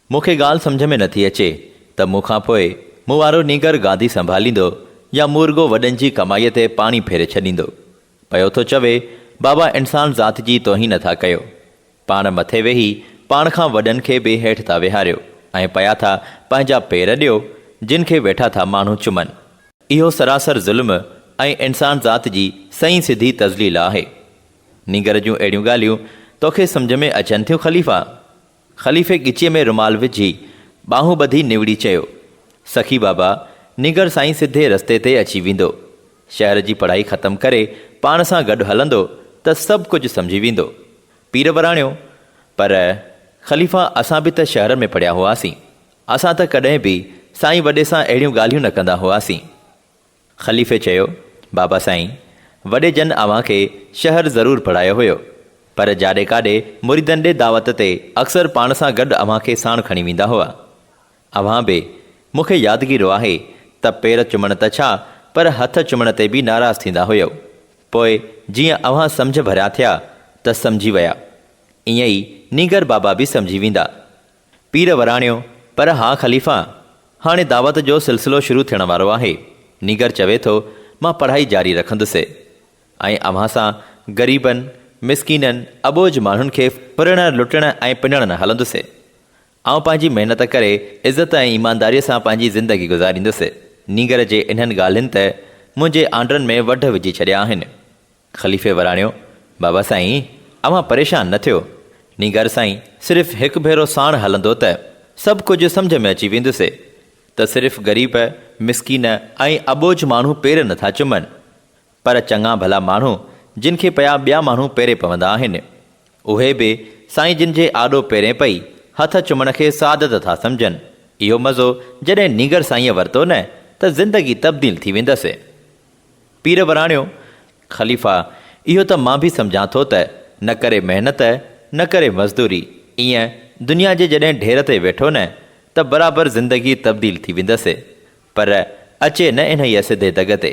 मूंखे ॻाल्हि सम्झ में नथी अचे त मूंखां पोइ मूं वारो नीगर गादी संभालींदो या मुर्गो वॾनि जी कमाईअ ते पाणी फेरे छॾींदो। पियो थो चवे बाबा इंसान ज़ात जी तोहीन नथा कयो, पाण मथे वेही पाण खां वॾनि खे बि हेठि था विहारियो ऐं पिया था पंहिंजा पेर ॾियो जिन खे वेठा था माण्हू चुमनि। इहो सरासर ज़ुल्म ऐं इंसान ज़ात जी सही सिधी तज़लील आहे। नीगर जूं अहिड़ियूं ॻाल्हियूं तोखे सम्झ में अचनि थियूं ख़लीफ़ा? ख़लीफ़े ॻिचीअ में रुमाल विझी बाहूं ॿधी निवड़ी चयो, सखी बाबा, निगर साईं सिधे रस्ते ते अची वेंदो। शहर जी पढ़ाई ख़तमु करे पाण सां गॾु हलंदो त सभु कुझु सम्झी वेंदो। पीर वराणियो, पर ख़लीफ़ा असां बि त शहर में पढ़िया हुआसीं, असां त कॾहिं बि साईं वॾे सां अहिड़ियूं ॻाल्हियूं न कंदा हुआसीं। ख़लीफ़े चयो, बाबा साईं, वॾे जन अव्हां खे शहर ज़रूरु पढ़ायो हुयो, पर जाॾे काॾे मुरीदनि ॾे दावत ते अक्सर पाण सां गॾु अव्हां खे साण खणी वेंदा हुआ। अव्हां बि मूंखे यादगिरो आहे त पेर चुमण त छा पर हथ चुमण ते बि नाराज़ थींदा हुयो। पोइ जीअं अव्हां सम्झ भरिया थिया त सम्झी विया, ईअं ई नीगर बाबा बि सम्झी वेंदा। पीर वराणियो, पर हा ख़लीफ़ा, हाणे दावत जो सिलसिलो शुरू थियण वारो आहे। नीगर चवे थो मां पढ़ाई जारी रखंदुसि ऐं अव्हां सां ग़रीबनि, मिसकीननि, अबोज माण्हुनि खे फुरण, लुटण ऐं पिनण न हलंदुसि। आउं पंहिंजी महिनत करे इज़त ऐं ईमानदारीअ सां पंहिंजी ज़िंदगी गुज़ारींदुसि। नीगर जे इन्हनि ॻाल्हियुनि त मुंहिंजे आंड्रनि में वढ विझी छॾिया आहिनि। ख़लीफ़े वराणियो, बाबा साईं, अव्हां परेशान न थियो। नीगर साईं सिर्फ़ु हिकु भेरो साण हलंदो त सभु कुझु सम्झ में अची वेंदुसि त सिर्फ़ु ग़रीब, मिसकीन ऐं अबोज माण्हू पेर नथा चुमनि, पर चङा भला माण्हू जिन खे पिया ॿिया माण्हू पेरे पवंदा आहिनि, उहे बि साईं जिन जे आॾो पेरे पई हथ चुमण खे सादत था सम्झनि। इहो मज़ो जॾहिं नीगर साईंअ वरितो न त ज़िंदगी तब्दील थी वेंदसि। पीर वराणियो, ख़लीफ़ा, इहो त मां बि सम्झां थो त न करे महिनत, न करे मज़दूरी, ईअं दुनिया जे जॾहिं ढेर ते वेठो न त बराबरि ज़िंदगी तब्दील थी वेंदसि, पर अचे न इन ई सिधे दग ते।